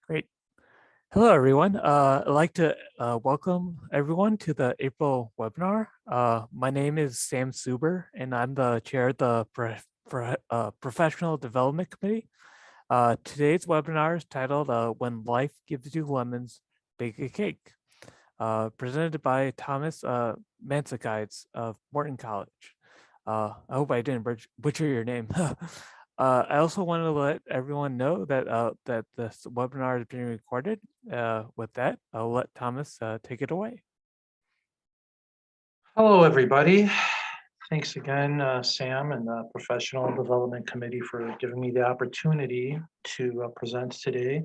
Great. Hello, everyone. I'd like to welcome everyone to the April webinar. My name is Sam Suber, and I'm the chair of the Professional Development Committee. Today's webinar is titled When Life Gives You Lemons, Bake a Cake, presented by Thomas Mantzakides of Morton College. I hope I didn't butcher your name. I also want to let everyone know that that this webinar is being recorded. With that, I'll let Thomas take it away. Hello, everybody. Thanks again, Sam and the Professional Development Committee for giving me the opportunity to present today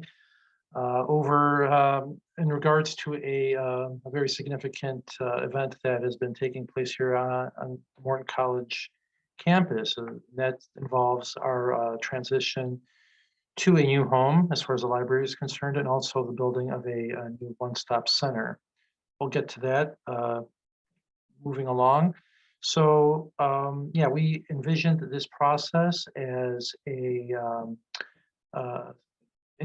in regards to a very significant event that has been taking place here on Morton College campus. That involves our transition to a new home as far as the library is concerned, and also the building of a new one-stop center. We'll get to that moving along. So yeah, we envisioned this process as in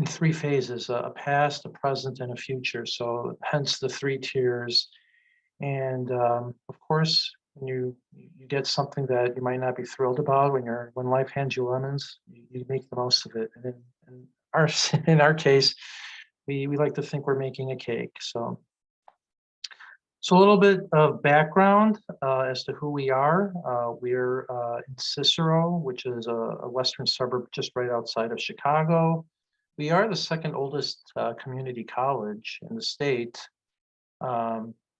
three phases: a past, a present, and a future. So hence the three tiers. And of course, when you get something that you might not be thrilled about, when life hands you lemons, you make the most of it. And in our case, we like to think we're making a cake. So a little bit of background as to who we are. We're in Cicero, which is a western suburb just right outside of Chicago. We are the second oldest community college in the state.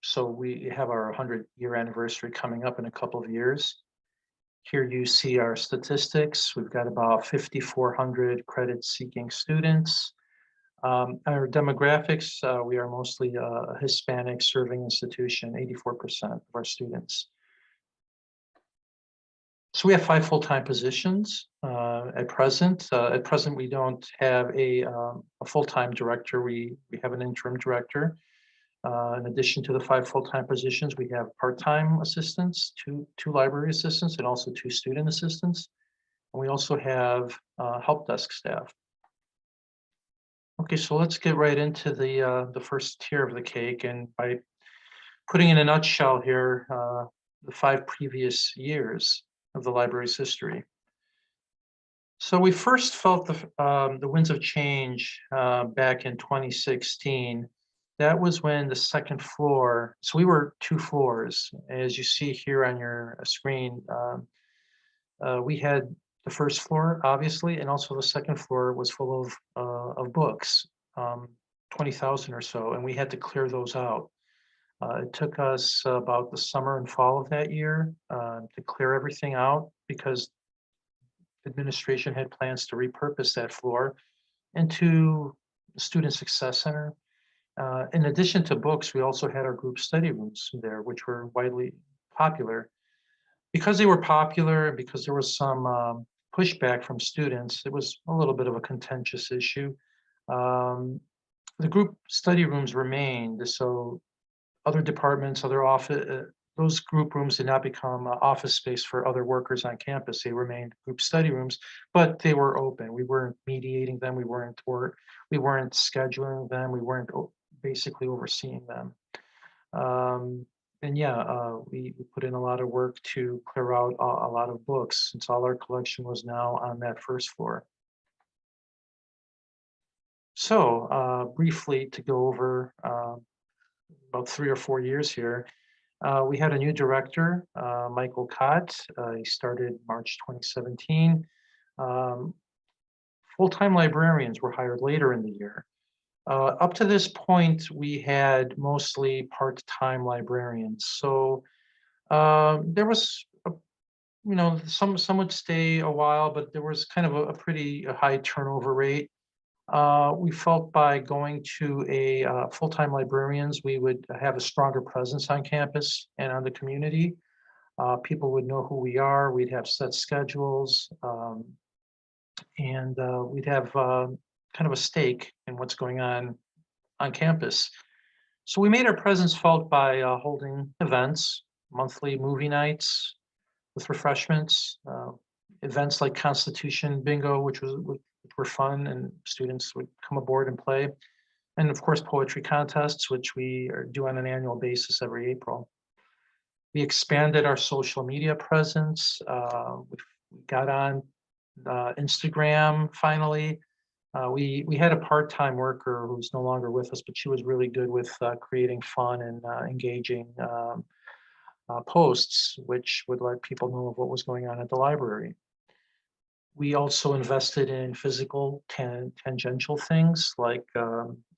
So we have our 100-year anniversary coming up in a couple of years. Here you see our statistics. We've got about 5,400 credit-seeking students. Our demographics, we are mostly a Hispanic serving institution, 84% of our students. So we have 5 full-time positions at present. At present, we don't have a full-time director. We have an interim director. In addition to the 5 full-time positions, we have part-time assistants, two library assistants, and also 2 student assistants. And we also have help desk staff. Okay, so let's get right into the first tier of the cake, and by putting in a nutshell here, the 5 previous years of the library's history. So we first felt the winds of change back in 2016. That was when the second floor, so we were 2 floors, as you see here on your screen. We had the first floor, obviously, and also the second floor was full of books, 20,000 or so, and we had to clear those out. It took us about the summer and fall of that year to clear everything out because administration had plans to repurpose that floor into the Student Success Center. In addition to books, we also had our group study rooms there, which were widely popular. Because they were popular, because there was some pushback from students, it was a little bit of a contentious issue. The group study rooms remained, so other departments, other office, those group rooms did not become office space for other workers on campus. They remained group study rooms, but they were open. We weren't mediating them. We weren't scheduling them. We weren't basically overseeing them. And yeah, we put in a lot of work to clear out a lot of books, since all our collection was now on that first floor. So briefly to go over about 3 or 4 years here, we had a new director, Michael Cott. He started March 2017. Full-time librarians were hired later in the year. Up to this point, we had mostly part-time librarians. So there was, some would stay a while, but there was kind of a pretty high turnover rate. We felt by going to a full-time librarians, we would have a stronger presence on campus and on the community. People would know who we are. We'd have set schedules, and we'd have kind of a stake in what's going on campus. So we made our presence felt by holding events, monthly movie nights with refreshments, events like Constitution Bingo, which were fun, and students would come aboard and play. And of course, poetry contests, which we do on an annual basis every April. We expanded our social media presence. We got on Instagram finally. We had a part-time worker who's no longer with us, but she was really good with creating fun and engaging posts, which would let people know of what was going on at the library. We also invested in physical tangential things like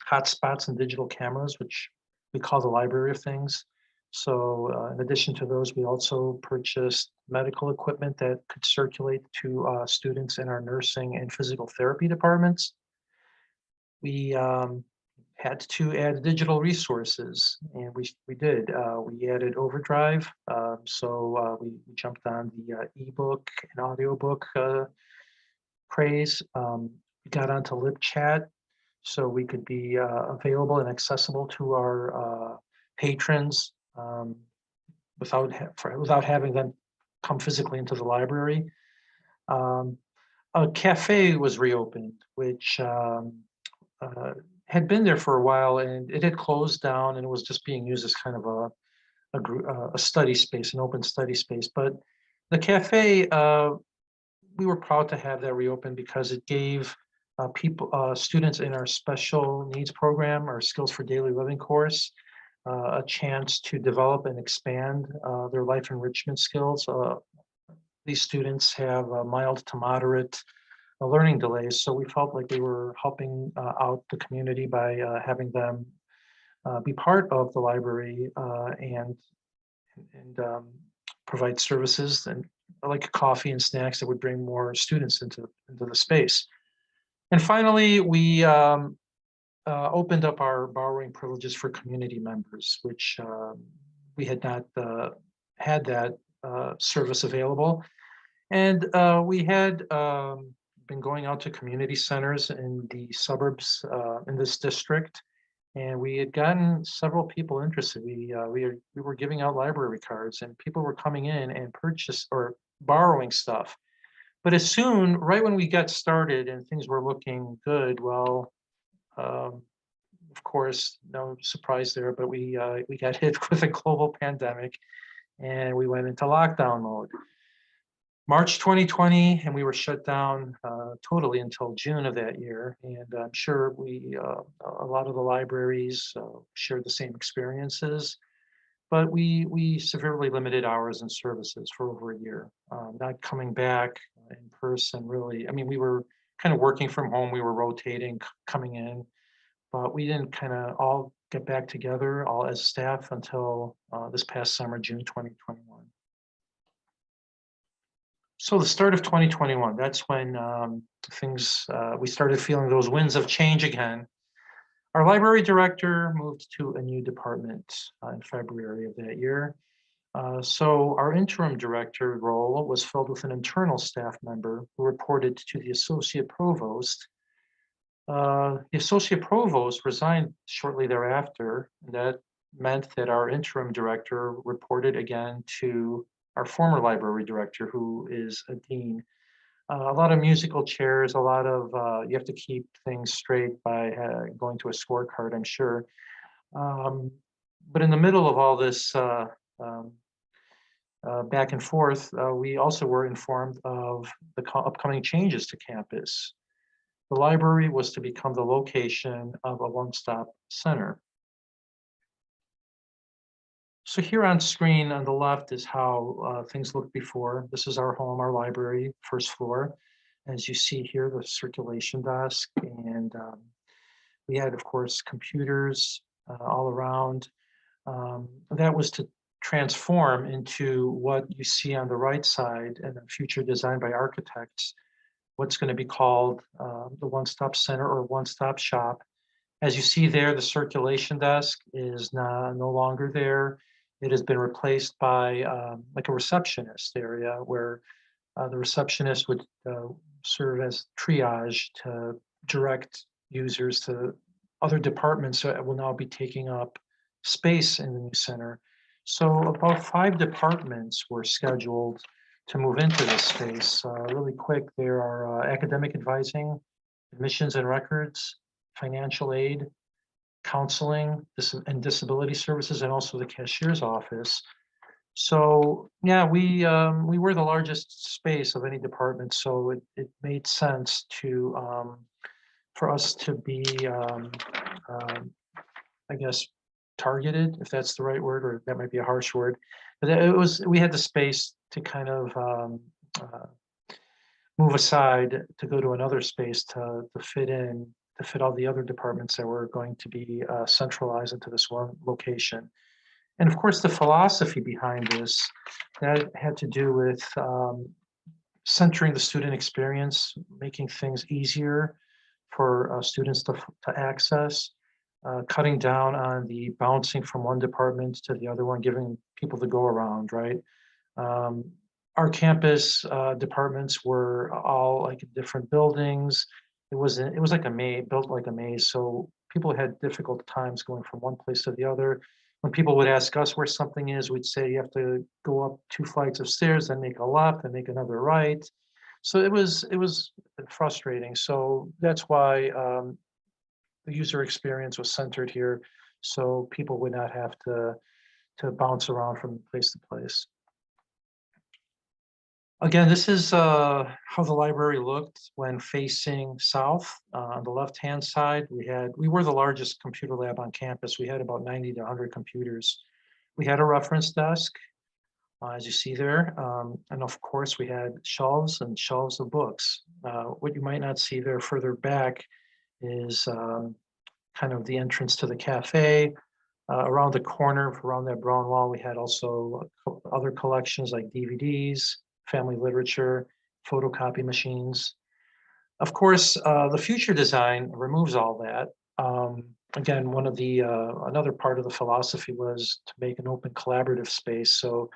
hotspots and digital cameras, which we call the Library of Things. So in addition to those, we also purchased medical equipment that could circulate to students in our nursing and physical therapy departments. We had to add digital resources, and we did. We added Overdrive, so we jumped on the ebook and audiobook craze. We got onto lip chat, so we could be available and accessible to our patrons without having them come physically into the library. A cafe was reopened, which had been there for a while, and it had closed down, and it was just being used as kind of a study space, an open study space. But the cafe, we were proud to have that reopen because it gave students in our special needs program, our Skills for Daily Living course, a chance to develop and expand their life enrichment skills. These students have mild to moderate learning delays, so we felt like we were helping out the community by having them be part of the library and provide services and like coffee and snacks that would bring more students into the space. And finally, we opened up our borrowing privileges for community members, which we had not had that service available. And we had been going out to community centers in the suburbs in this district, and we had gotten several people interested. We were giving out library cards, and people were coming in and borrowing stuff. But as soon, right when we got started and things were looking good, well, of course, no surprise there, but we got hit with a global pandemic, and we went into lockdown mode. March 2020, and we were shut down totally until June of that year. And I'm sure a lot of the libraries shared the same experiences, but we severely limited hours and services for over a year. Not coming back in person, really. I mean, we were kind of working from home. We were rotating, coming in, but we didn't kind of all get back together, all as staff, until this past summer, June 2021. So the start of 2021, that's when we started feeling those winds of change again. Our library director moved to a new department in February of that year. So our interim director role was filled with an internal staff member who reported to the associate provost. The associate provost resigned shortly thereafter, and that meant that our interim director reported again to our former library director, who is a dean. A lot of musical chairs, a lot of, you have to keep things straight by going to a scorecard, I'm sure. But in the middle of all this back and forth, we also were informed of the upcoming changes to campus. The library was to become the location of a one-stop center. So here on screen on the left is how things looked before. This is our home, our library, first floor. As you see here, the circulation desk, and we had, of course, computers all around. That was to transform into what you see on the right side in a future designed by architects, what's going to be called the one-stop center or one-stop shop. As you see there, the circulation desk is no longer there. It has been replaced by like a receptionist area where the receptionist would serve as triage to direct users to other departments that will now be taking up space in the new center. So about 5 departments were scheduled to move into this space. Really quick, there are academic advising, admissions and records, financial aid, counseling, and disability services, and also the cashier's office. So yeah, we were the largest space of any department, so it made sense to for us to be I guess targeted, if that's the right word, or that might be a harsh word. But we had the space to kind of uh, move aside to go to another space to fit in, to fit all the other departments that were going to be centralized into this one location. And of course, the philosophy behind this, that had to do with centering the student experience, making things easier for students to access, cutting down on the bouncing from one department to the other one, giving people the go around, right? Um, our campus departments were all like in different buildings. It was like a maze, built like a maze. So people had difficult times going from one place to the other. When people would ask us where something is, we'd say you have to go up 2 flights of stairs, then make a left, then make another right. So it was frustrating. So that's why the user experience was centered here, so people would not have to bounce around from place to place. Again, this is how the library looked when facing south. On the left-hand side, we were the largest computer lab on campus. We had about 90 to 100 computers. We had a reference desk, as you see there. And of course, we had shelves and shelves of books. What you might not see there further back is kind of the entrance to the cafe. Around the corner, around that brown wall, we had also other collections like DVDs, family literature, photocopy machines. Of course, the future design removes all that. Again, one of the another part of the philosophy was to make an open collaborative space so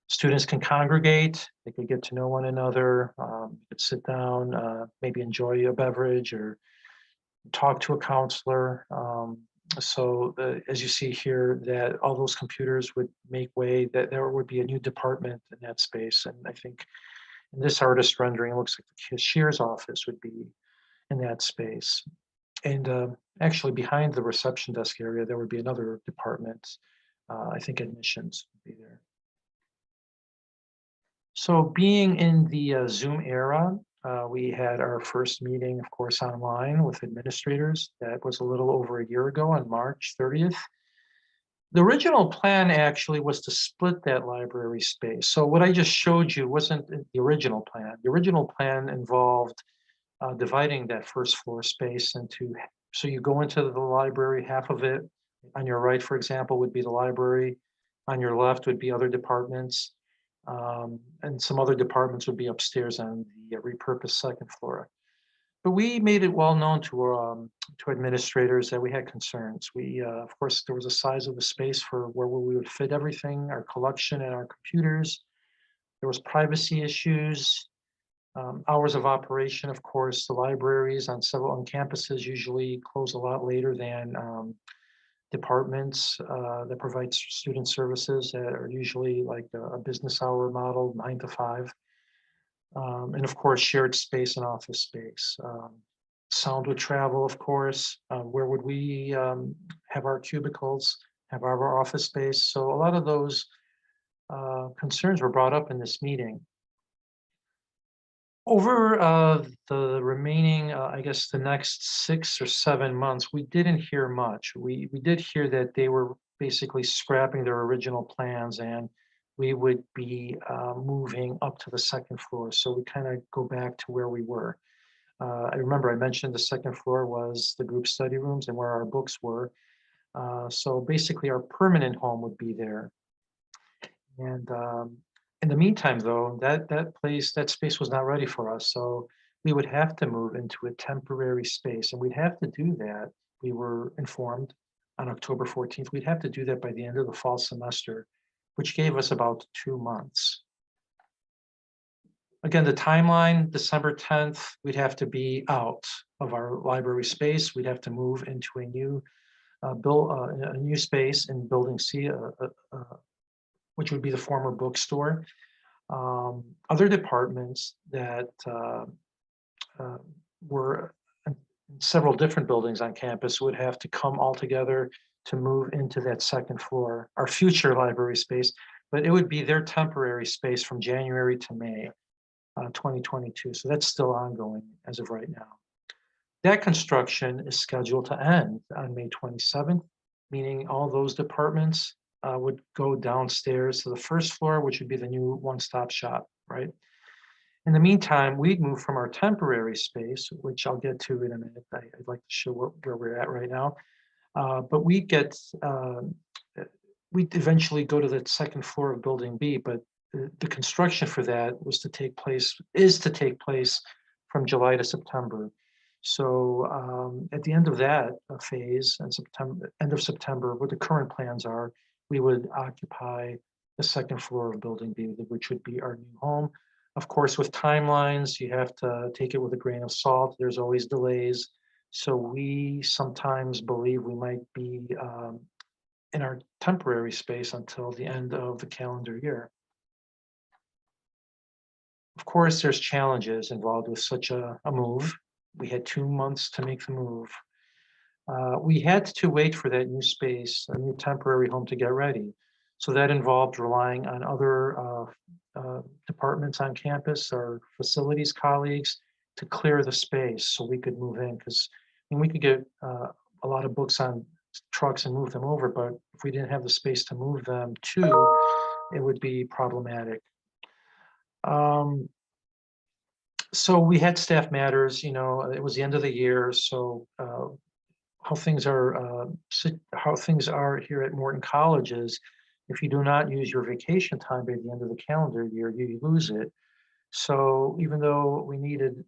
students can congregate, they could get to know one another, could sit down, maybe enjoy a beverage or talk to a counselor. So as you see here, that all those computers would make way, that there would be a new department in that space. And I think in this artist rendering, it looks like the cashier's office would be in that space. And actually behind the reception desk area, there would be another department. I think admissions would be there. So being in the Zoom era, we had our first meeting, of course, online with administrators. That was a little over a year ago on March 30th. The original plan actually was to split that library space. So what I just showed you wasn't the original plan. The original plan involved dividing that first floor space into, so you go into the library, half of it on your right, for example, would be the library. On your left would be other departments. And some other departments would be upstairs on the repurposed second floor. But we made it well known to administrators that we had concerns. Of course, there was a size of the space for where we would fit everything, our collection and our computers. There was privacy issues, hours of operation. Of course, the libraries on campuses usually close a lot later than departments that provide student services that are usually like a business hour model, 9 to 5. And of course, shared space and office space. Sound would travel, of course. Where would we have our cubicles, have our office space? So a lot of those concerns were brought up in this meeting. Over the remaining, I guess, the next 6 or 7 months, we didn't hear much. We did hear that they were basically scrapping their original plans and we would be moving up to the second floor. So we kind of go back to where we were. I remember I mentioned the second floor was the group study rooms and where our books were. So basically our permanent home would be there. And in the meantime, though, that space was not ready for us. So we would have to move into a temporary space, and we'd have to do that. We were informed on October 14th. We'd have to do that by the end of the fall semester, which gave us about 2 months. Again, the timeline, December 10th, we'd have to be out of our library space. We'd have to move into a new space in Building C, which would be the former bookstore. Other departments that uh, were in several different buildings on campus would have to come all together to move into that second floor, our future library space, but it would be their temporary space from January to May 2022. So that's still ongoing as of right now. That construction is scheduled to end on May 27th, meaning all those departments would go downstairs to the first floor, which would be the new one-stop shop, right? In the meantime, we'd move from our temporary space, which I'll get to in a minute. I'd like to show where we're at right now. But we'd eventually go to the second floor of Building B, but the construction for that is to take place from July to September. So at the end of that phase, in end of September, what the current plans are, we would occupy the second floor of Building B, which would be our new home. Of course, with timelines, you have to take it with a grain of salt. There's always delays. So we sometimes believe we might be in our temporary space until the end of the calendar year. Of course, there's challenges involved with such a move. We had 2 months to make the move. We had to wait for that new space, a new temporary home to get ready. So that involved relying on other departments on campus, our facilities colleagues, to clear the space so we could move in. Because we could get a lot of books on trucks and move them over, but if we didn't have the space to move them to, it would be problematic. So we had staff matters, it was the end of the year, so how things are here at Morton College is if you do not use your vacation time by the end of the calendar year, you lose it. So even though we needed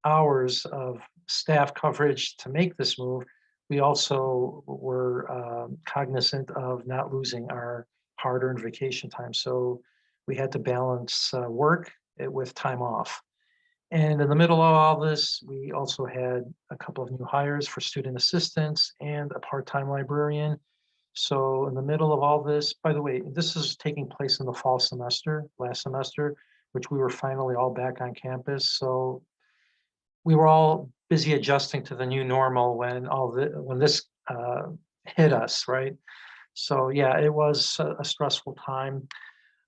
hours of staff coverage to make this move, we also were cognizant of not losing our hard-earned vacation time. So we had to balance work with time off. And in the middle of all this, we also had a couple of new hires for student assistants and a part-time librarian. So in the middle of all this, by the way, this is taking place in the fall semester, last semester, which we were finally all back on campus. So we were all busy adjusting to the new normal when this hit us, right? So yeah, it was a stressful time.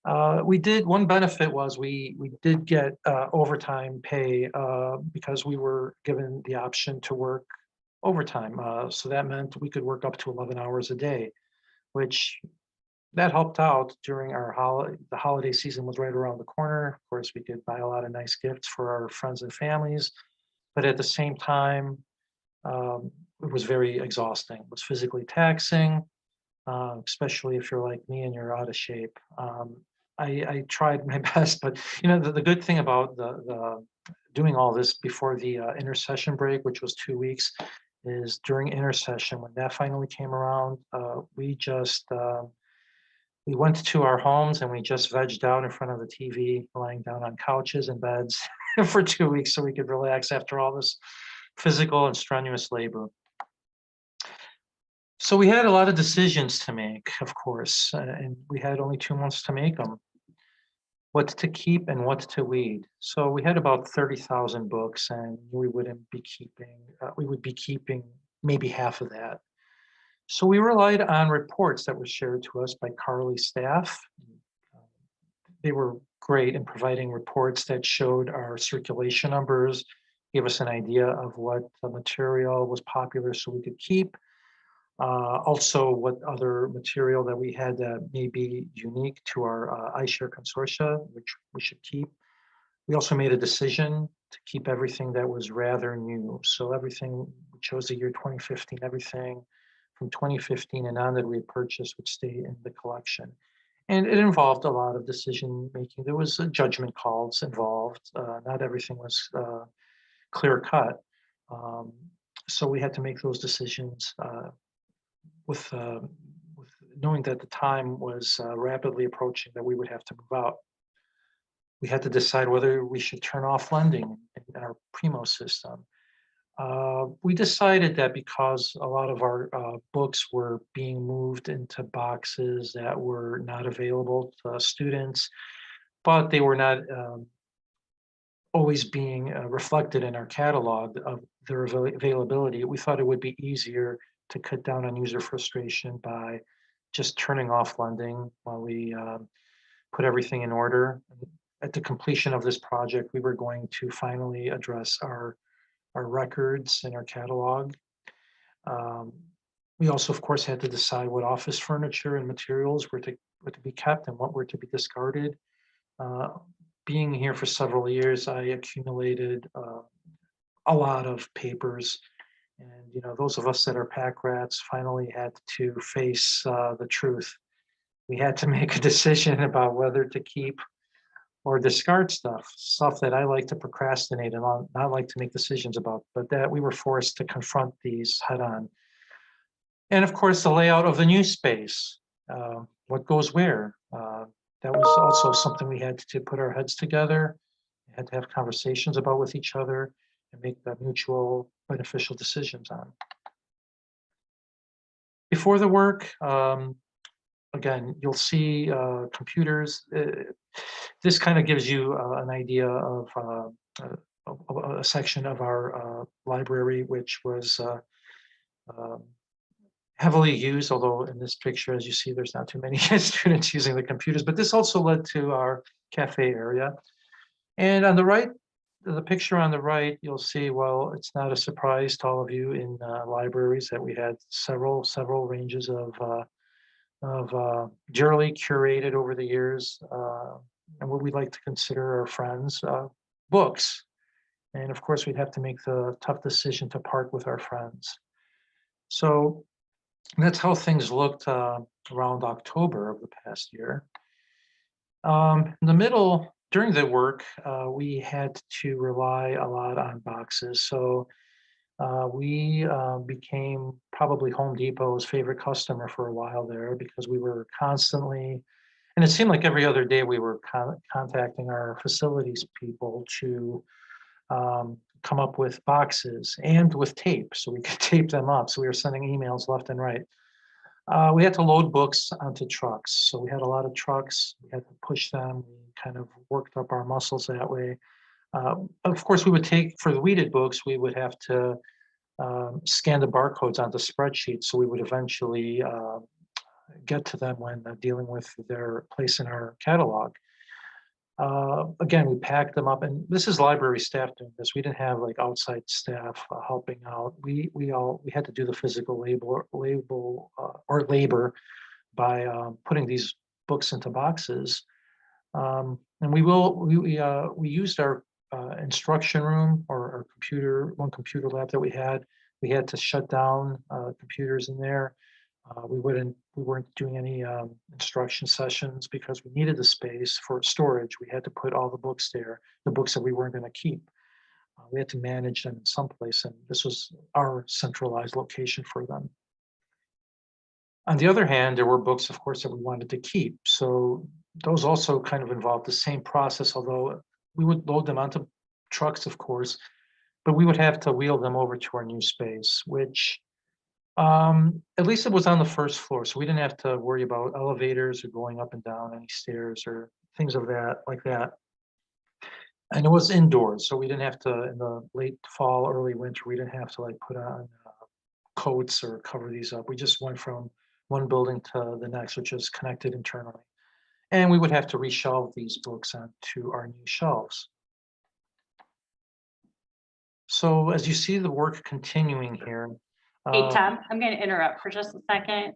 One benefit was we did get overtime pay because we were given the option to work overtime. So that meant we could work up to 11 hours a day, which that helped out during the holiday season was right around the corner. Of course, we could buy a lot of nice gifts for our friends and families, but at the same time, it was very exhausting. It was physically taxing, especially if you're like me and you're out of shape. I tried my best, but the good thing about the doing all this before the intersession break, which was 2 weeks, is during intersession when that finally came around, we went to our homes and we just vegged out in front of the TV, lying down on couches and beds for 2 weeks so we could relax after all this physical and strenuous labor. So we had a lot of decisions to make, of course, and we had only 2 months to make them. What to keep and what to weed. So we had about 30,000 books, and we would be keeping maybe half of that. So we relied on reports that were shared to us by Carly's staff. They were great in providing reports that showed our circulation numbers, gave us an idea of what material was popular so we could keep. Also, what other material that we had that may be unique to our iShare consortia, which we should keep. We also made a decision to keep everything that was rather new. So everything, we chose the year 2015, everything from 2015 and on that we had purchased would stay in the collection. And it involved a lot of decision making. There was judgment calls involved. Not everything was clear cut. So we had to make those decisions with knowing that the time was rapidly approaching that we would have to move out. We had to decide whether we should turn off lending in our Primo system. We decided that because a lot of our books were being moved into boxes that were not available to students, but they were not always being reflected in our catalog of their availability. We thought it would be easier to cut down on user frustration by just turning off lending while we put everything in order. At the completion of this project, we were going to finally address our records and our catalog. We also, of course, had to decide what office furniture and materials were to be kept and what were to be discarded. Being here for several years, I accumulated a lot of papers. And, you know, those of us that are pack rats finally had to face the truth. We had to make a decision about whether to keep or discard stuff that I like to procrastinate and not like to make decisions about, but that we were forced to confront these head on. And of course, the layout of the new space, what goes where. That was also something we had to put our heads together, we had to have conversations about with each other and make the mutual beneficial decisions on. Before the work, again, you'll see computers. This kind of gives you an idea of a section of our library, which was heavily used, although in this picture, as you see, there's not too many students using the computers, but this also led to our cafe area. And on the right, the picture on the right, you'll see, well, it's not a surprise to all of you in libraries that we had several ranges of dearly curated over the years, and what we like to consider our friends, books. And of course, we'd have to make the tough decision to part with our friends. So that's how things looked around October of the past year. In the middle, during the work, we had to rely a lot on boxes. So we became probably Home Depot's favorite customer for a while there, because we were constantly, and it seemed like every other day we were contacting our facilities people to come up with boxes and with tape so we could tape them up. So we were sending emails left and right. We had to load books onto trucks. So we had a lot of trucks. We had to push them. We kind of worked up our muscles that way. Of course, we would take, for the weeded books, we would have to scan the barcodes onto spreadsheets. So we would eventually get to them when dealing with their place in our catalog. Again, we packed them up, and this is library staff doing this. We didn't have like outside staff helping out. We had to do the physical labor by putting these books into boxes. And we used our instruction room, or our one computer lab that we had. We had to shut down computers in there. We weren't doing any instruction sessions because we needed the space for storage. We had to put all the books there, the books that we weren't going to keep. We had to manage them in some place, and this was our centralized location for them. On the other hand, there were books, of course, that we wanted to keep. So those also kind of involved the same process, although we would load them onto trucks, of course, but we would have to wheel them over to our new space, which at least it was on the first floor. So we didn't have to worry about elevators or going up and down any stairs or things of that, like that. And it was indoors. So we didn't have to, in the late fall, early winter, we didn't have to like put on coats or cover these up. We just went from one building to the next, which is connected internally. And we would have to reshelve these books onto our new shelves. So as you see the work continuing here. Hey, Tom, I'm going to interrupt for just a second.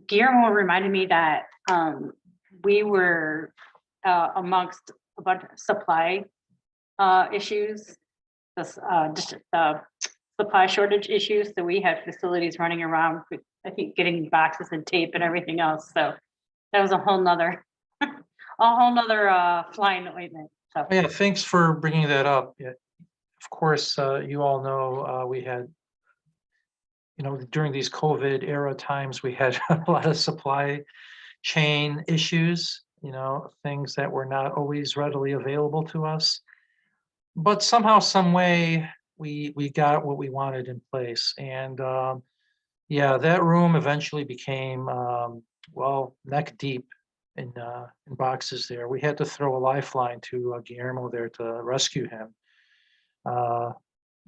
Guillermo reminded me that we were amongst a bunch of supply issues, the supply shortage issues. So we had facilities running around, I think, getting boxes and tape and everything else. So that was a whole nother flying ointment. So. Yeah, thanks for bringing that up. Yeah. Of course, you all know we had, during these COVID era times, we had a lot of supply chain issues, things that were not always readily available to us. But somehow, some way, we got what we wanted in place. And yeah, that room eventually became, neck deep in boxes there. We had to throw a lifeline to Guillermo there to rescue him.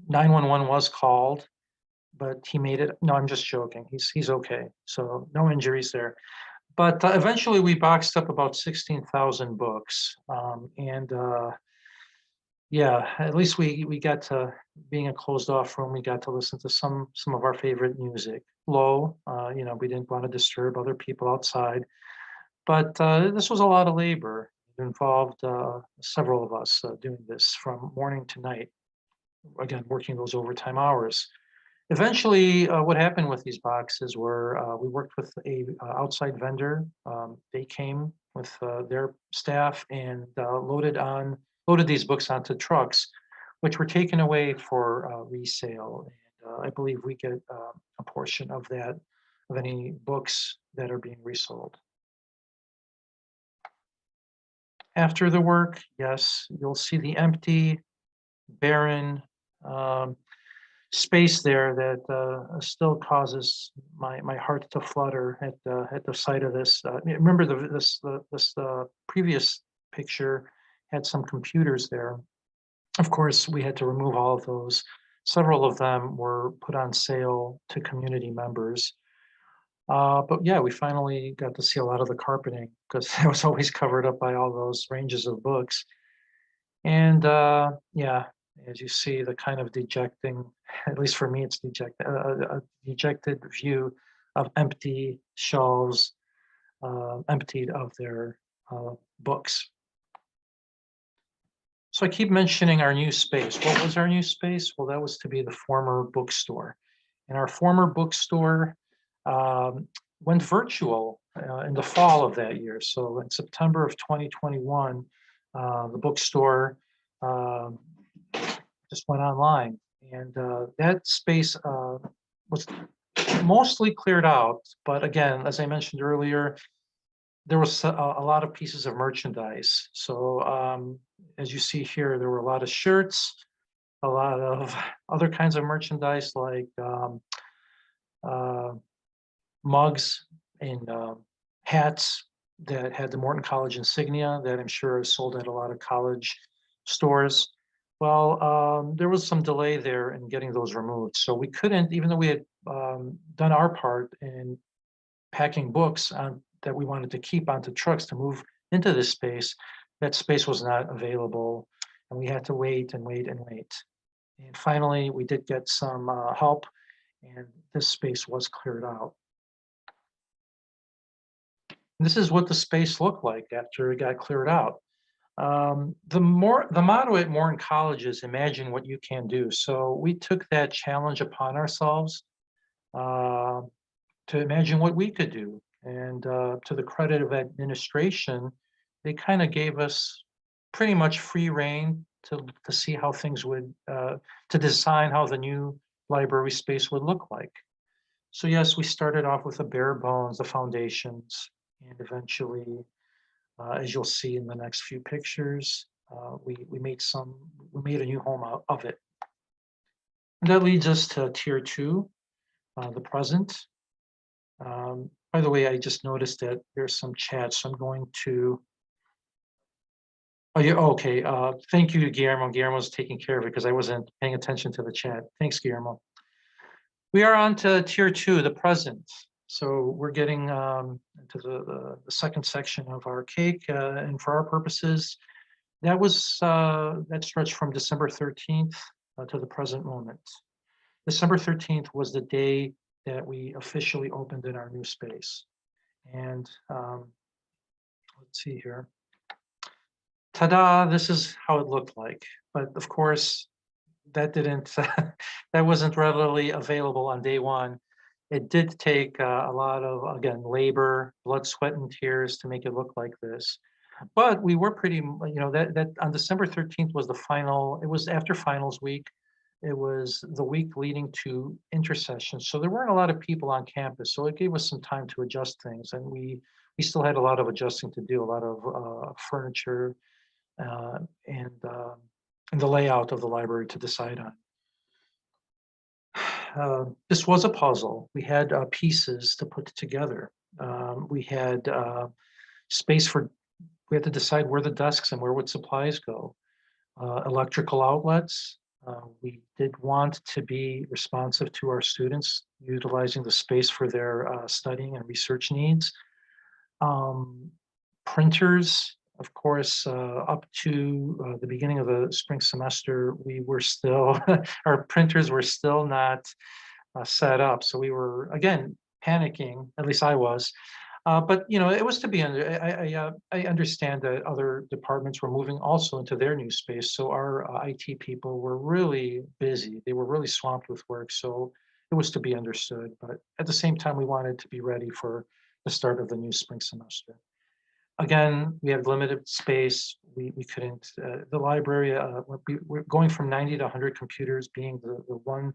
911 was called, but he made it. No, I'm just joking. He's okay. So no injuries there. But eventually we boxed up about 16,000 books. Yeah, at least we got to, being a closed off room, we got to listen to some of our favorite music. Low, we didn't want to disturb other people outside. But this was a lot of labor. It involved several of us doing this from morning to night. Again, working those overtime hours. Eventually, what happened with these boxes were we worked with a outside vendor. They came with their staff and loaded these books onto trucks, which were taken away for resale. And I believe we get a portion of that, of any books that are being resold. After the work, yes, you'll see the empty, barren space there that still causes my heart to flutter at the sight of this. Remember this previous picture had some computers there. Of course, we had to remove all of those. Several of them were put on sale to community members. But yeah, we finally got to see a lot of the carpeting because it was always covered up by all those ranges of books. And yeah, as you see, the kind of dejecting, at least for me, it's a dejected view of empty shelves, emptied of their books. So I keep mentioning our new space. What was our new space? Well, that was to be the former bookstore. And our former bookstore went virtual in the fall of that year. So in September of 2021, the bookstore just went online. And that space was mostly cleared out. But again, as I mentioned earlier, there was a lot of pieces of merchandise. So as you see here, there were a lot of shirts, a lot of other kinds of merchandise like mugs and hats that had the Morton College insignia that I'm sure is sold at a lot of college stores. Well, there was some delay there in getting those removed. So we couldn't, even though we had done our part in packing books that we wanted to keep onto trucks to move into this space, that space was not available. And we had to wait and wait and wait. And finally, we did get some help, and this space was cleared out. And this is what the space looked like after it got cleared out. The motto at Morton College is imagine what you can do. So we took that challenge upon ourselves to imagine what we could do. And to the credit of administration, they kind of gave us pretty much free rein to see how things would, to design how the new library space would look like. So yes, we started off with the bare bones, the foundations, and eventually, as you'll see in the next few pictures, we made a new home out of it. And that leads us to tier 2, the present. By the way, I just noticed that there's some chat, so I'm going to. Oh, yeah, okay. Thank you to Guillermo. Guillermo's taking care of it because I wasn't paying attention to the chat. Thanks, Guillermo. We are on to tier 2, the present. So we're getting into the second section of our cake, and for our purposes, that stretched from December 13th to the present moment. December 13th was the day that we officially opened in our new space. And let's see here. Ta-da, this is how it looked like. But of course, that wasn't readily available on day one. It did take a lot of, again, labor, blood, sweat, and tears to make it look like this. But we were pretty, that on December 13th was the final, it was after finals week. It was the week leading to intercession. So there weren't a lot of people on campus. So it gave us some time to adjust things. And we still had a lot of adjusting to do, a lot of furniture and the layout of the library to decide on. This was a puzzle. We had pieces to put together. We had space for, we had to decide where the desks and where would supplies go. Electrical outlets. We did want to be responsive to our students, utilizing the space for their studying and research needs. Printers, of course, up to the beginning of the spring semester, we were still, our printers were still not set up. So we were, again, panicking, at least I was. But you know, it was to be under. I understand that other departments were moving also into their new space, so our IT people were really busy. They were really swamped with work, so it was to be understood. But at the same time, we wanted to be ready for the start of the new spring semester. Again, we have limited space. We couldn't. The library. We're going from 90 to 100 computers, being the one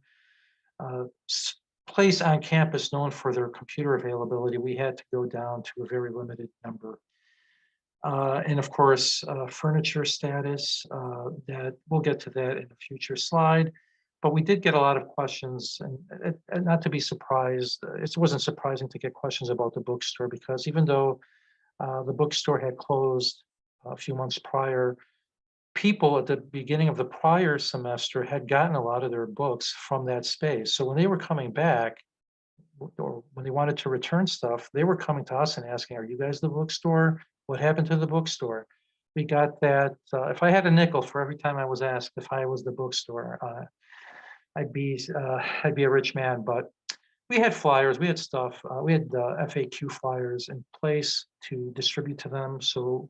place on campus known for their computer availability. We had to go down to a very limited number. And of course, furniture status, that we'll get to that in a future slide. But we did get a lot of questions, and not to be surprised, it wasn't surprising to get questions about the bookstore, because even though the bookstore had closed a few months prior, people at the beginning of the prior semester had gotten a lot of their books from that space. So when they were coming back, or when they wanted to return stuff, they were coming to us and asking, "Are you guys the bookstore? What happened to the bookstore?" We got that. If I had a nickel for every time I was asked if I was the bookstore, I'd be a rich man. But we had flyers, we had stuff, we had FAQ flyers in place to distribute to them. So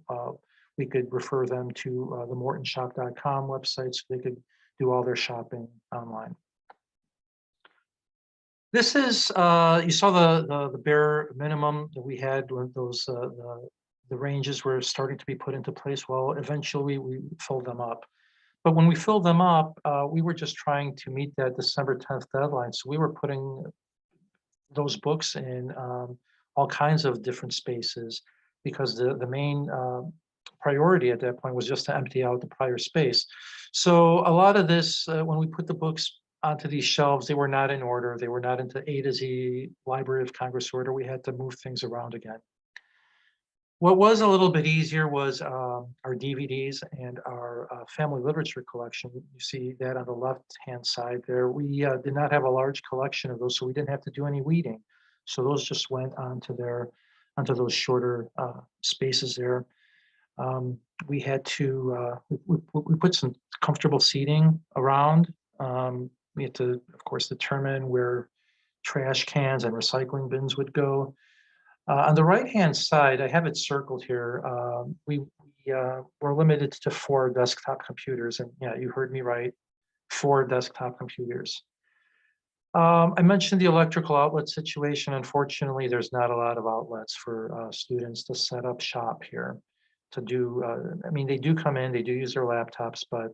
we could refer them to the mortonshop.com website so they could do all their shopping online. This is, you saw the bare minimum that we had when those, the ranges were starting to be put into place. Well, eventually we filled them up. But when we filled them up, we were just trying to meet that December 10th deadline. So we were putting those books in all kinds of different spaces, because the main priority at that point was just to empty out the prior space. So a lot of this, when we put the books onto these shelves, they were not in order. They were not into A to Z Library of Congress order. We had to move things around again. What was a little bit easier was our DVDs and our family literature collection. You see that on the left-hand side there. We did not have a large collection of those, so we didn't have to do any weeding. So those just went onto those shorter spaces there. We had to, we put some comfortable seating around. We had to, of course, determine where trash cans and recycling bins would go. On the right-hand side, I have it circled here. We were limited to 4 desktop computers, and yeah, you heard me right, 4 desktop computers. I mentioned the electrical outlet situation. Unfortunately, there's not a lot of outlets for students to set up shop here. To do, I mean, they do come in, they do use their laptops, but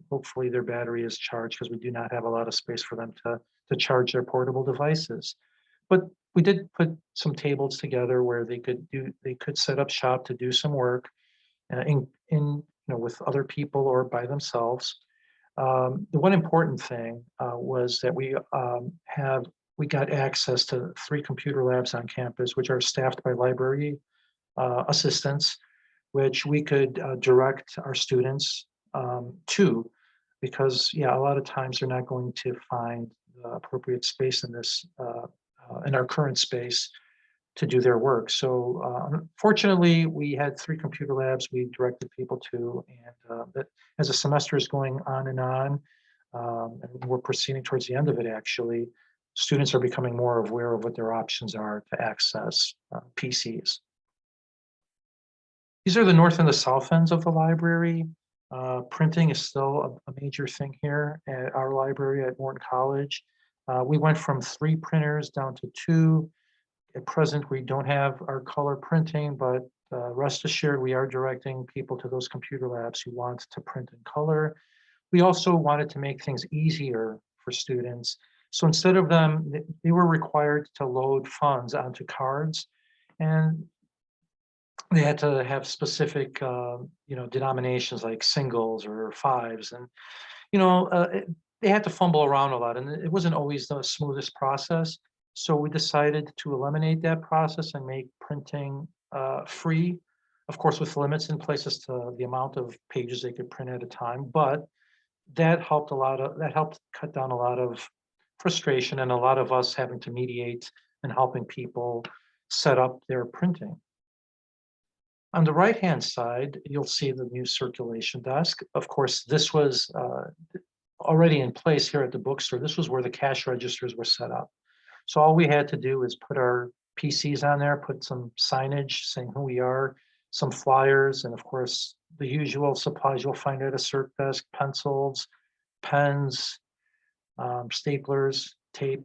hopefully their battery is charged, because we do not have a lot of space for them to charge their portable devices. But we did put some tables together where they could set up shop to do some work in with other people or by themselves. The one important thing was that we got access to 3 computer labs on campus, which are staffed by library assistants, which we could direct our students to, because yeah, a lot of times they're not going to find the appropriate space in this in our current space to do their work. So fortunately, we had 3 computer labs we directed people to, and that as the semester is going on, and we're proceeding towards the end of it, actually, students are becoming more aware of what their options are to access PCs. These are the north and the south ends of the library. Printing is still a major thing here at our library at Morton College. We went from 3 printers down to 2. At present, we don't have our color printing, but rest assured, we are directing people to those computer labs who want to print in color. We also wanted to make things easier for students. So instead of them, they were required to load funds onto cards, and they had to have specific, denominations like singles or fives, and they had to fumble around a lot, and it wasn't always the smoothest process. So we decided to eliminate that process and make printing free of course, with limits in place as to the amount of pages they could print at a time, but that helped cut down a lot of frustration and a lot of us having to mediate and helping people set up their printing. On the right-hand side, you'll see the new circulation desk. Of course, this was already in place here at the bookstore. This was where the cash registers were set up. So all we had to do is put our PCs on there, put some signage saying who we are, some flyers, and of course, the usual supplies you'll find at a circ desk: pencils, pens, staplers, tape.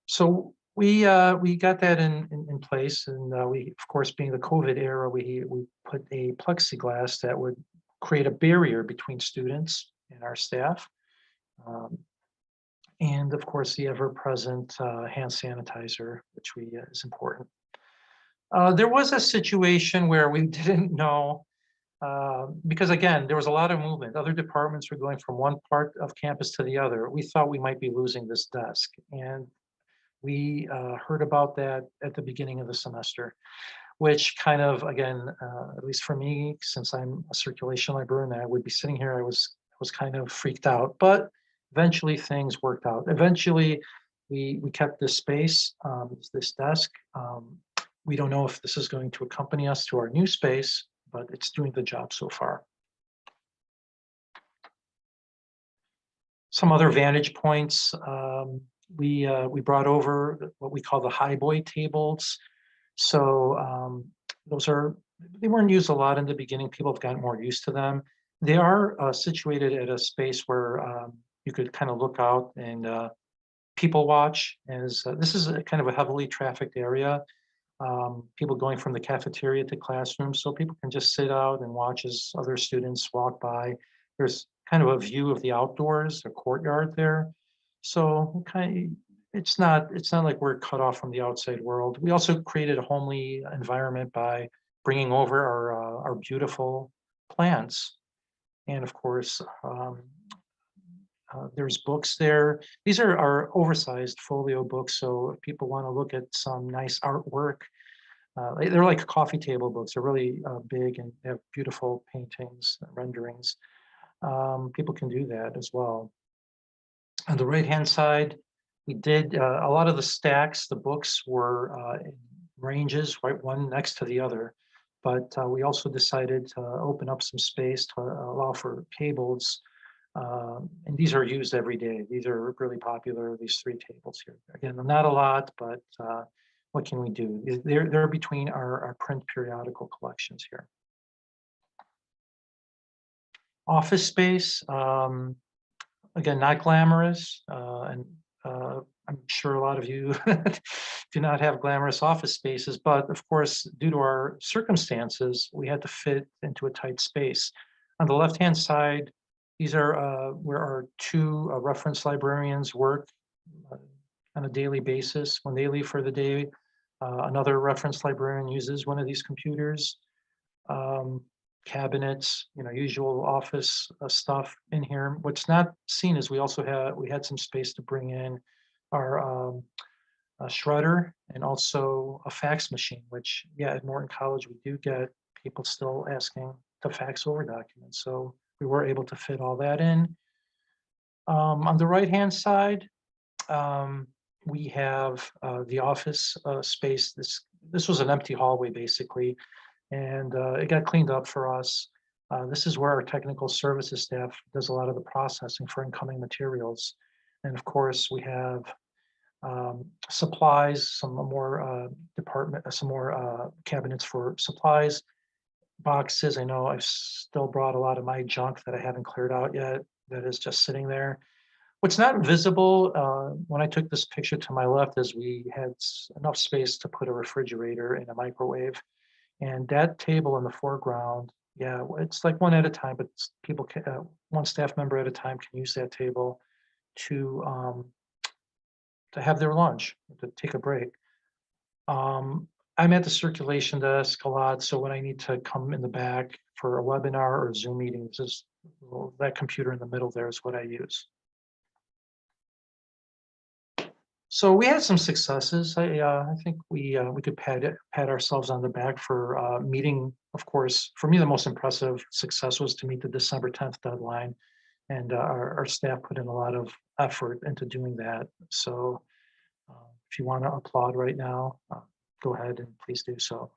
So we got that in place, and we, of course, being the COVID era, we put a plexiglass that would create a barrier between students and our staff, and of course the ever-present hand sanitizer, which is important. There was a situation where we didn't know, because again, there was a lot of movement. Other departments were going from one part of campus to the other. We thought we might be losing this desk, and we heard about that at the beginning of the semester, which kind of, again, at least for me, since I'm a circulation librarian, I would be sitting here, I was kind of freaked out, but eventually things worked out. Eventually, we kept this space, this desk. We don't know if this is going to accompany us to our new space, but it's doing the job so far. Some other vantage points. We brought over what we call the high boy tables. So they weren't used a lot in the beginning. People have gotten more used to them. They are situated at a space where you could kind of look out and people watch, as this is a kind of a heavily trafficked area. People going from the cafeteria to classrooms, so people can just sit out and watch as other students walk by. There's kind of a view of the outdoors, a courtyard there. So it's not like we're cut off from the outside world. We also created a homely environment by bringing over our beautiful plants, and of course, there's books there. These are our oversized folio books, so if people want to look at some nice artwork, they're like coffee table books. They're really big and they have beautiful paintings, renderings. People can do that as well. On the right-hand side, we did a lot of the stacks. The books were in ranges, right, one next to the other. But we also decided to open up some space to allow for tables. And these are used every day. These are really popular, these 3 tables here. Again, not a lot, but what can we do? They're between our print periodical collections here. Office space, again, not glamorous. And I'm sure a lot of you do not have glamorous office spaces, but of course, due to our circumstances, we had to fit into a tight space. On the left-hand side, these are where our 2 reference librarians work on a daily basis. When they leave for the day, another reference librarian uses one of these computers. Cabinets, usual office stuff in here. What's not seen is we had some space to bring in our shredder and also a fax machine, which, yeah, at Morton College, we do get people still asking to fax over documents. So we were able to fit all that in. On the right-hand side, we have the office space. This was an empty hallway, basically, and it got cleaned up for us. This is where our technical services staff does a lot of the processing for incoming materials. And of course, we have supplies, some more cabinets for supplies, boxes. I know I've still brought a lot of my junk that I haven't cleared out yet, that is just sitting there. What's not visible when I took this picture to my left is we had enough space to put a refrigerator and a microwave. And that table in the foreground, yeah, it's like one at a time, but people can, one staff member at a time can use that table to have their lunch, to take a break. I'm at the circulation desk a lot, so when I need to come in the back for a webinar or Zoom meeting, that computer in the middle there is what I use. So we had some successes. I think we could pat ourselves on the back for meeting. Of course, for me, the most impressive success was to meet the December 10th deadline, and our staff put in a lot of effort into doing that. So if you want to applaud right now, go ahead and please do so.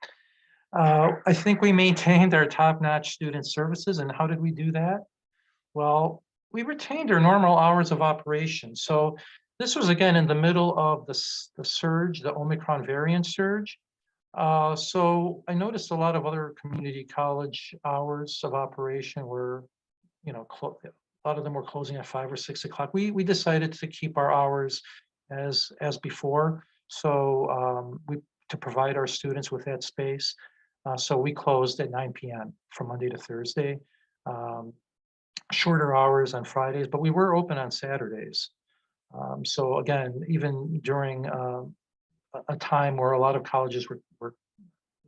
I think we maintained our top-notch student services, and how did we do that? Well, we retained our normal hours of operation. So this was again in the middle of the surge, the Omicron variant surge. So I noticed a lot of other community college hours of operation were, a lot of them were closing at 5 or 6 o'clock. We decided to keep our hours as before. So to provide our students with that space. So we closed at 9 p.m. from Monday to Thursday. Shorter hours on Fridays, but we were open on Saturdays. So again, even during a time where a lot of colleges were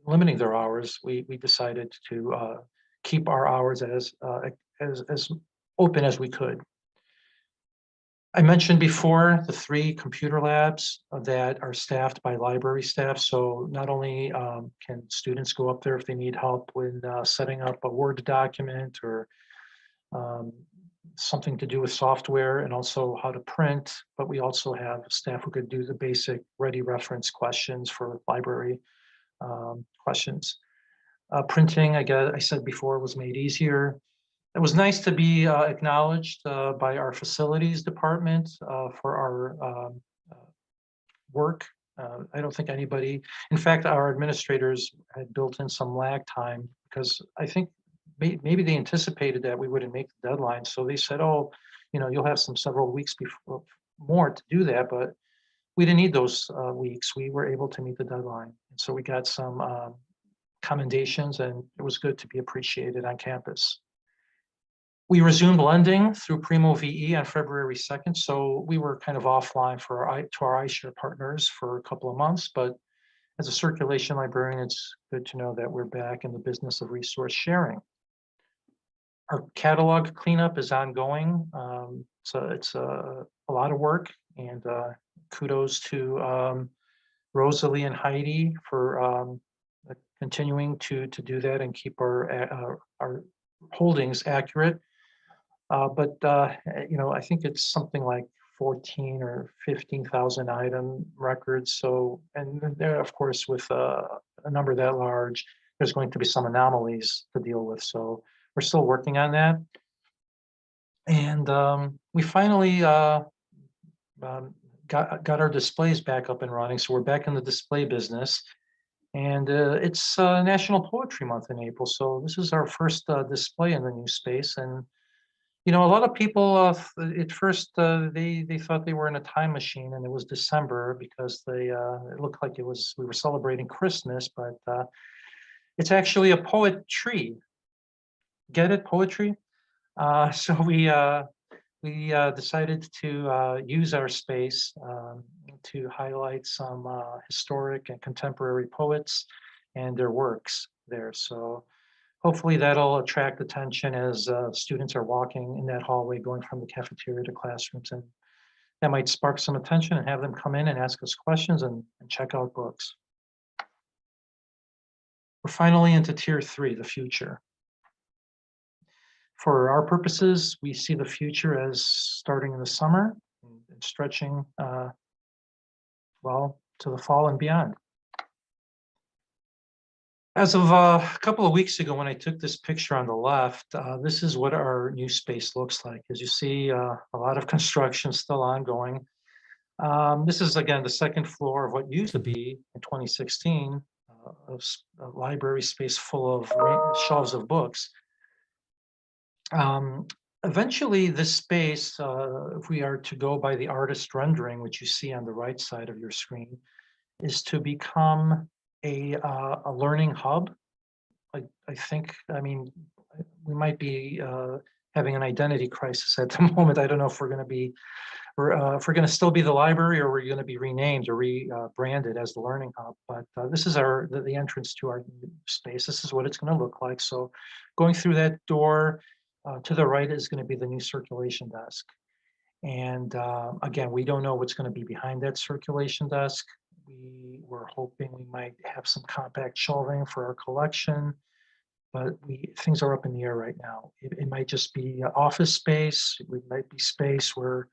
limiting their hours, we decided to keep our hours as open as we could. I mentioned before the 3 computer labs that are staffed by library staff. So not only can students go up there if they need help with setting up a Word document or something to do with software and also how to print, but we also have staff who could do the basic ready reference questions for library questions. Printing, I said before, was made easier. It was nice to be acknowledged by our facilities department for our work. I don't think anybody, in fact, our administrators had built in some lag time because I think maybe they anticipated that we wouldn't make the deadline. So they said, oh, you'll have several weeks before more to do that, but we didn't need those weeks. We were able to meet the deadline. And so we got some commendations, and it was good to be appreciated on campus. We resumed lending through Primo VE on February 2nd. So we were kind of offline to our iShare partners for a couple of months, but as a circulation librarian, it's good to know that we're back in the business of resource sharing. Our catalog cleanup is ongoing. So it's a lot of work, and kudos to Rosalie and Heidi for continuing to do that and keep our holdings accurate. But I think it's something like 14 or 15,000 item records. So, and there, of course, with a number that large, there's going to be some anomalies to deal with. So we're still working on that. And we finally got our displays back up and running. So we're back in the display business. And it's National Poetry Month in April. So this is our first display in the new space. And a lot of people at first they thought they were in a time machine, and it was December because it looked like we were celebrating Christmas, but it's actually a poetry. Get it, poetry? So we decided to use our space to highlight some historic and contemporary poets and their works there. So hopefully that'll attract attention as students are walking in that hallway, going from the cafeteria to classrooms, and that might spark some attention and have them come in and ask us questions and check out books. We're finally into tier 3, the future. For our purposes, we see the future as starting in the summer and stretching, well, to the fall and beyond. As of a couple of weeks ago, when I took this picture on the left, this is what our new space looks like. As you see, a lot of construction still ongoing. This is, again, the second floor of what used to be, in 2016, a library space full of shelves of books. Eventually, this space, if we are to go by the artist rendering, which you see on the right side of your screen, is to become a learning hub. I think, we might be having an identity crisis at the moment. I don't know if we're going to still be the library, or we're going to be renamed or rebranded as the learning hub. But this is the entrance to our space. This is what it's going to look like. So going through that door to the right is going to be the new circulation desk. And again, we don't know what's going to be behind that circulation desk. We were hoping we might have some compact shelving for our collection, but things are up in the air right now. It might just be office space. It might be space where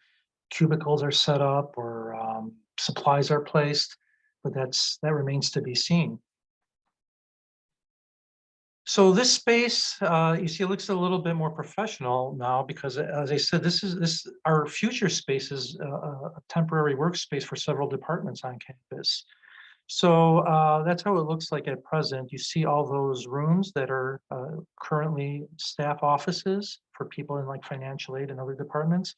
cubicles are set up or supplies are placed, but that remains to be seen. So this space, you see, it looks a little bit more professional now because, as I said, our future space is a temporary workspace for several departments on campus. So that's how it looks like at present. You see all those rooms that are currently staff offices for people in like financial aid and other departments.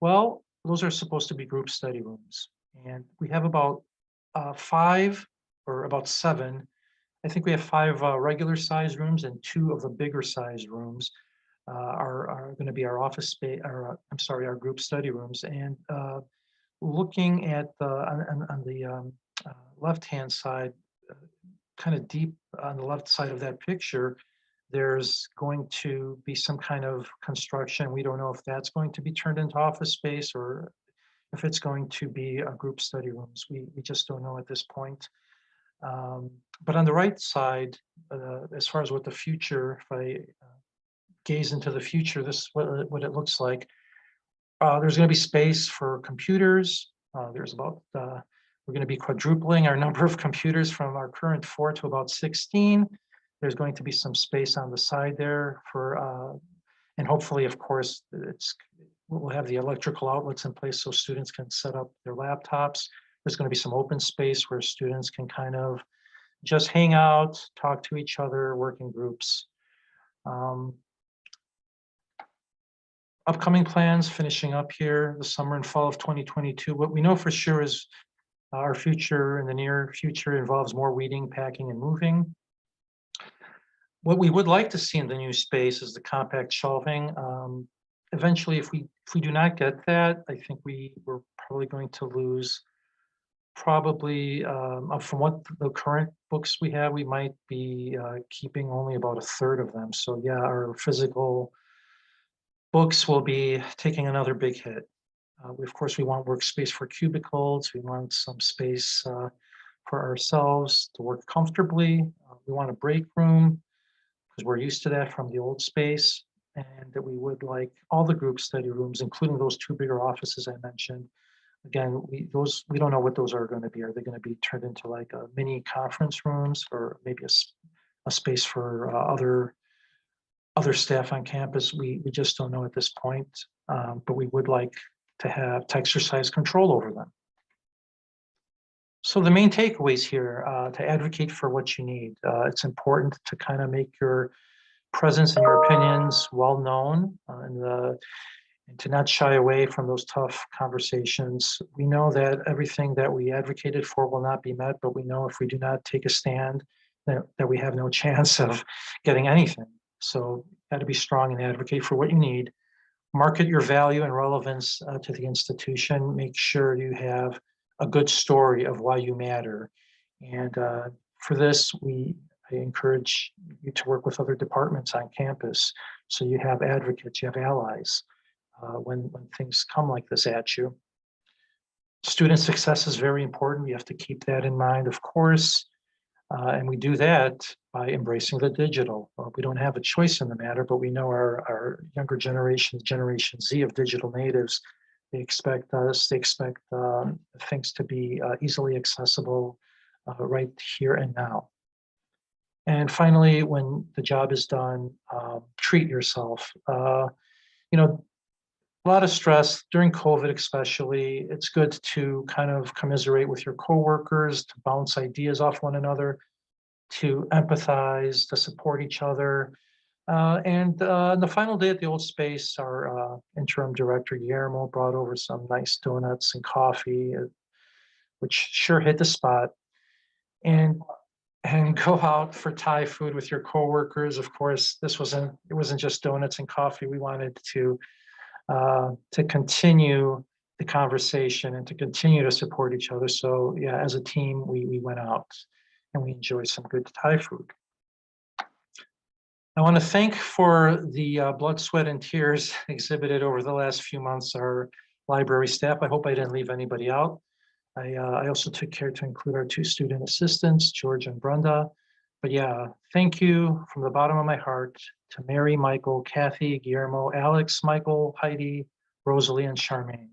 Well, those are supposed to be group study rooms. And we have about 5 or about 7. I think we have 5 regular size rooms, and 2 of the bigger size rooms are going to be our office space, or I'm sorry, our group study rooms. And looking at on the left-hand side, kind of deep on the left side of that picture, there's going to be some kind of construction. We don't know if that's going to be turned into office space or if it's going to be a group study rooms. We just don't know at this point. But on the right side, as far as what the future, if I gaze into the future, this is what it looks like. There's going to be space for computers. There's about, we're going to be quadrupling our number of computers from our current 4 to about 16. There's going to be some space on the side there for, and hopefully, of course, we'll have the electrical outlets in place so students can set up their laptops. There's going to be some open space where students can kind of just hang out, talk to each other, work in groups. Upcoming plans, finishing up here, the summer and fall of 2022. What we know for sure is our future in the near future involves more weeding, packing, and moving. What we would like to see in the new space is the compact shelving. Eventually, if we do not get that, I think we're probably going to lose probably from what the current books we have, we might be keeping only about 1/3 of them. So yeah, our physical books will be taking another big hit. Of course, we want workspace for cubicles. We want some space for ourselves to work comfortably. We want a break room because we're used to that from the old space, and that we would like all the group study rooms, including those 2 bigger offices I mentioned. Again, we don't know what those are going to be. Are they going to be turned into like a mini conference rooms, or maybe a space for other staff on campus? We just don't know at this point, but we would like to exercise control over them. So the main takeaways here, to advocate for what you need. It's important to kind of make your presence and your opinions well known, and to not shy away from those tough conversations. We know that everything that we advocated for will not be met, but we know if we do not take a stand, that we have no chance of getting anything. So got to be strong and advocate for what you need. Market your value and relevance to the institution. Make sure you have a good story of why you matter. And for this, I encourage you to work with other departments on campus. So you have advocates, you have allies when things come like this at you. Student success is very important. You have to keep that in mind, of course. And we do that by embracing the digital. We don't have a choice in the matter, but we know our younger generation, Generation Z of digital natives, they expect things to be easily accessible right here and now. And finally, when the job is done, treat yourself. A lot of stress during COVID, especially. It's good to kind of commiserate with your coworkers, to bounce ideas off one another, to empathize, to support each other. And the final day at the old space, our interim director, Guillermo, brought over some nice donuts and coffee, which sure hit the spot. And go out for Thai food with your coworkers. Of course, it wasn't just donuts and coffee. We wanted to continue the conversation and to continue to support each other. So yeah, as a team, we went out and we enjoyed some good Thai food. I want to thank for the blood, sweat, and tears exhibited over the last few months our library staff. I hope I didn't leave anybody out. I also took care to include our 2 student assistants, George and Brenda. But yeah, thank you from the bottom of my heart to Mary, Michael, Kathy, Guillermo, Alex, Michael, Heidi, Rosalie, and Charmaine.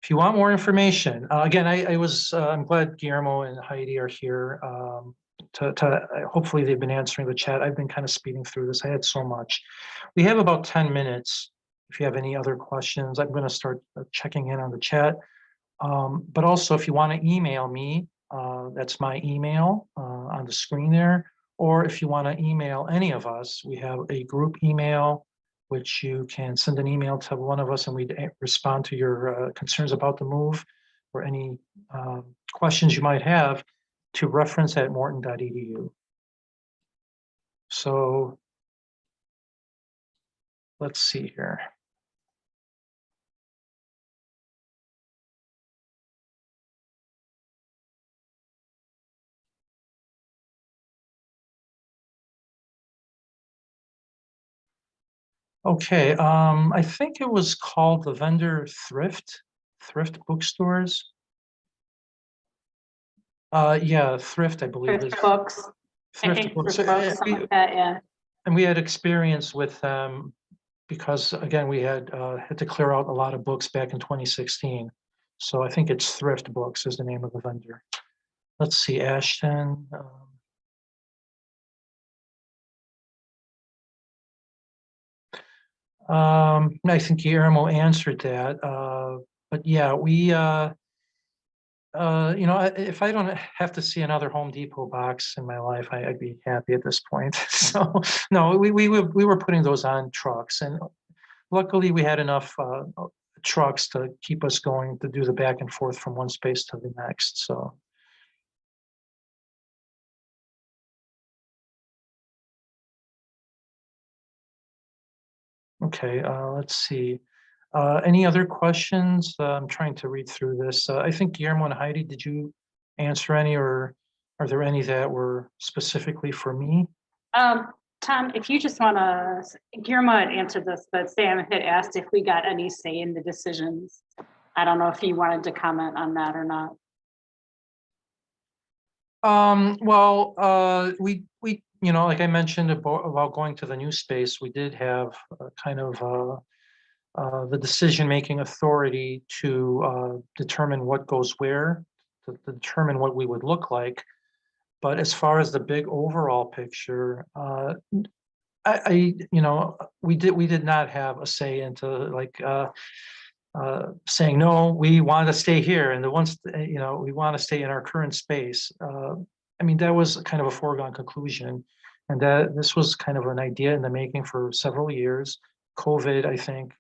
If you want more information, again, I'm glad Guillermo and Heidi are here. Hopefully they've been answering the chat. I've been kind of speeding through this. I had so much. We have about 10 minutes. If you have any other questions, I'm going to start checking in on the chat. But also, if you want to email me, that's my email on the screen there. Or if you want to email any of us, we have a group email, which you can send an email to one of us and we'd respond to your concerns about the move or any questions you might have to reference@morton.edu. So let's see here. Okay, I think it was called the vendor thrift bookstores. Yeah, thrift, I believe is Thrift books. I thrift think books. thrift books, something like that, yeah. And we had experience with them because again, we had to clear out a lot of books back in 2016. So I think it's Thrift Books is the name of the vendor. Let's see, Ashton. I think Guillermo answered that. But yeah, we, if I don't have to see another Home Depot box in my life, I'd be happy at this point. So no, we were putting those on trucks, and luckily we had enough trucks to keep us going to do the back and forth from one space to the next. So. Okay, let's see. Any other questions? I'm trying to read through this. I think Guillermo and Heidi, did you answer any, or are there any that were specifically for me? Tom, if you just want to, Guillermo had answered this, but Sam had asked if we got any say in the decisions. I don't know if you wanted to comment on that or not. Well, we like I mentioned about going to the new space, we did have kind of the decision-making authority to determine what goes where, to determine what we would look like. But as far as the big overall picture, we did not have a say into like saying no, we want to stay here, and the ones we want to stay in our current space. I mean, that was kind of a foregone conclusion, and that this was kind of an idea in the making for several years. COVID, I think,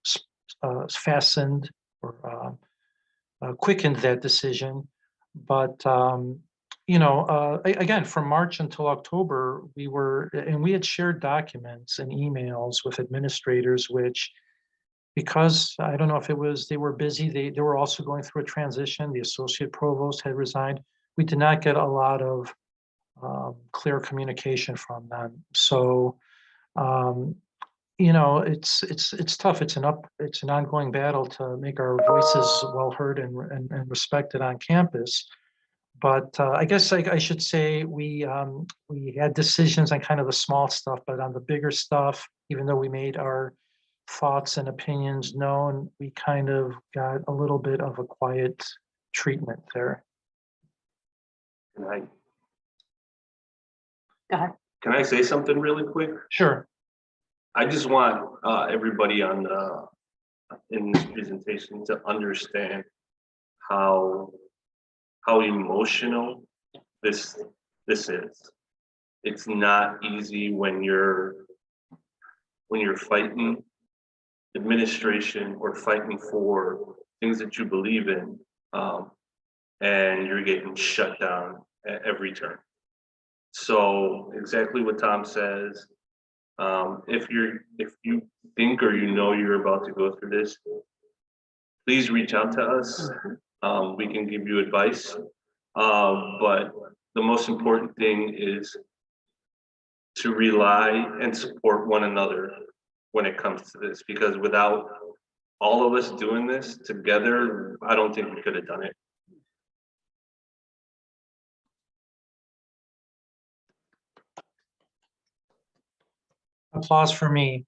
fastened or quickened that decision. But again, from March until October, we had shared documents and emails with administrators, which, because I don't know if it was they were busy, they were also going through a transition. The associate provost had resigned. We did not get a lot of clear communication from them. So it's tough. It's an ongoing battle to make our voices well heard and respected on campus. But I guess I should say we had decisions on kind of the small stuff, but on the bigger stuff, even though we made our thoughts and opinions known, we kind of got a little bit of a quiet treatment there. Go ahead. Can I say something really quick? Sure. I just want everybody in this presentation to understand how emotional this is. It's not easy when you're fighting administration or fighting for things that you believe in, and you're getting shut down at every turn. So exactly what Tom says. If you think or you're about to go through this, please reach out to us. We can give you advice. But the most important thing is to rely and support one another when it comes to this, because without all of us doing this together, I don't think we could have done it. Applause for me.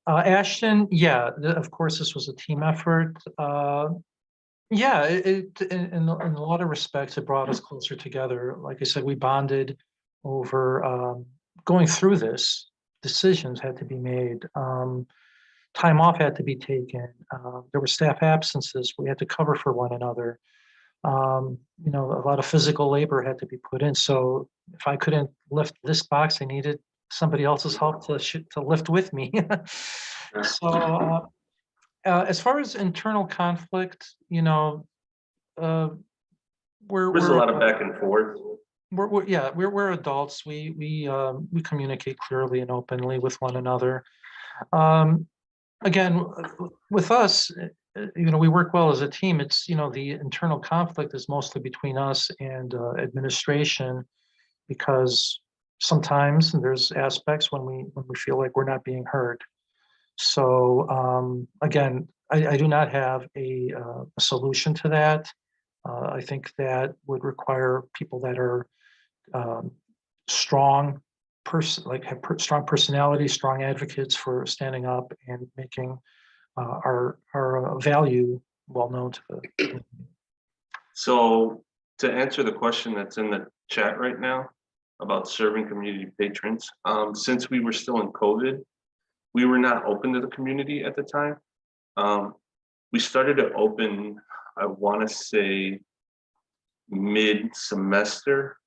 Ashton, yeah, of course, this was a team effort. Yeah, in a lot of respects, it brought us closer together. Like I said, we bonded over going through this. Decisions had to be made. Time off had to be taken. There were staff absences. We had to cover for one another. You know, a lot of physical labor had to be put in. So if I couldn't lift this box, I needed somebody else's help to lift with me. So as far as internal conflict, you know, There's a lot of back and forth. We're adults. We communicate clearly and openly with one another. Again, with us, you know, we work well as a team. It's, you know, the internal conflict is mostly between us and administration, because sometimes there's aspects when we feel like we're not being heard. So again, I do not have a solution to that. I think that would require people that are strong strong personality, strong advocates for standing up and making our value well known to the community. So to answer the question that's in the chat right now about serving community patrons, since we were still in COVID, we were not open to the community at the time. We started to open, I want to say mid-semester,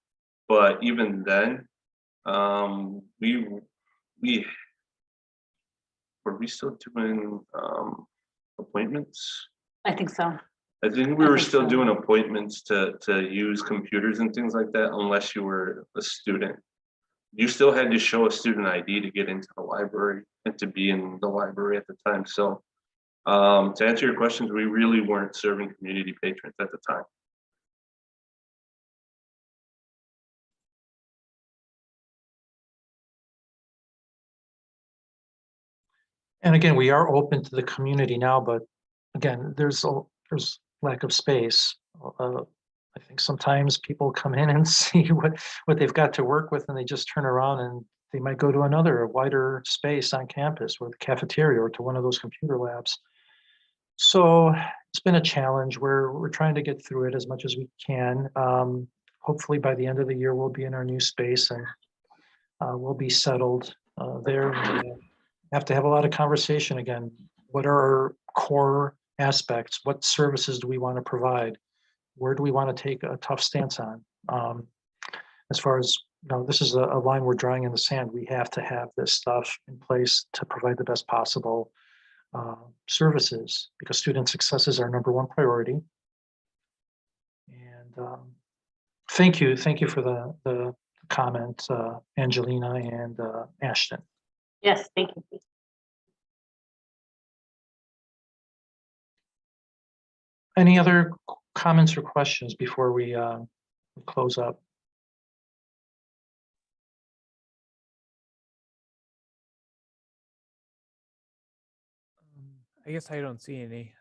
but even then, were we still doing appointments? I think so. I think we were still doing appointments to use computers and things like that, unless you were a student. You still had to show a student ID to get into the library and to be in the library at the time. So to answer your questions, we really weren't serving community patrons at the time. And again, we are open to the community now, but again, there's lack of space. I think sometimes people come in and see what they've got to work with, and they just turn around and they might go to another wider space on campus, or the cafeteria, or to one of those computer labs. So it's been a challenge. We're trying to get through it as much as we can. Hopefully by the end of the year, we'll be in our new space and we'll be settled there. Have to have a lot of conversation again. What are our core aspects? What services do we want to provide? Where do we want to take a tough stance on? As far as, you know, this is a line we're drawing in the sand. We have to have this stuff in place to provide the best possible services, because student success is our #1 priority. And thank you for the comment, Angelina and Ashton. Yes, thank you. Any other comments or questions before we close up? I guess I don't see any.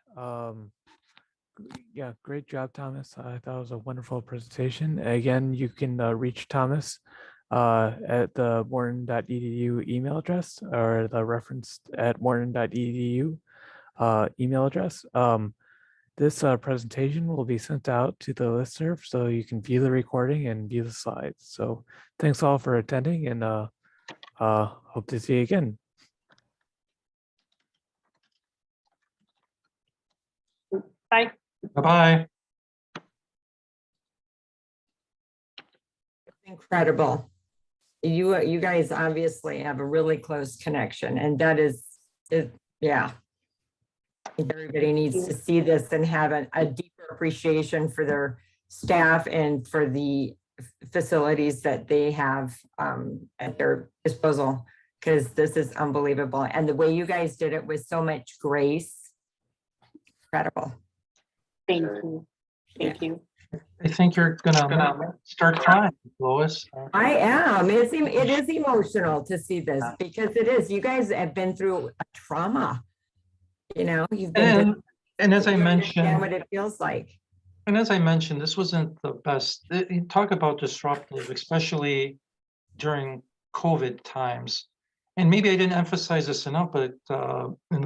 Yeah, great job, Thomas. I thought it was a wonderful presentation. Again, you can reach Thomas at the morton.edu email address, or the reference at morton.edu email address. This presentation will be sent out to the listserv, so you can view the recording and view the slides. So thanks all for attending, and hope to see you again. Bye. Bye-bye. Incredible. You guys obviously have a really close connection, and that is yeah. I think everybody needs to see this and have a deeper appreciation for their staff and for the facilities that they have at their disposal, because this is unbelievable. And the way you guys did it with so much grace, incredible. Thank you. Thank you. I think you're gonna start crying, Lois. I am. It is emotional to see this, because it is. You guys have been through a trauma. You know, you've been. And as I you understand mentioned, what it feels like. and as I mentioned, this wasn't the best. You talk about disruptive, especially during COVID times. And maybe I didn't emphasize this enough, but in the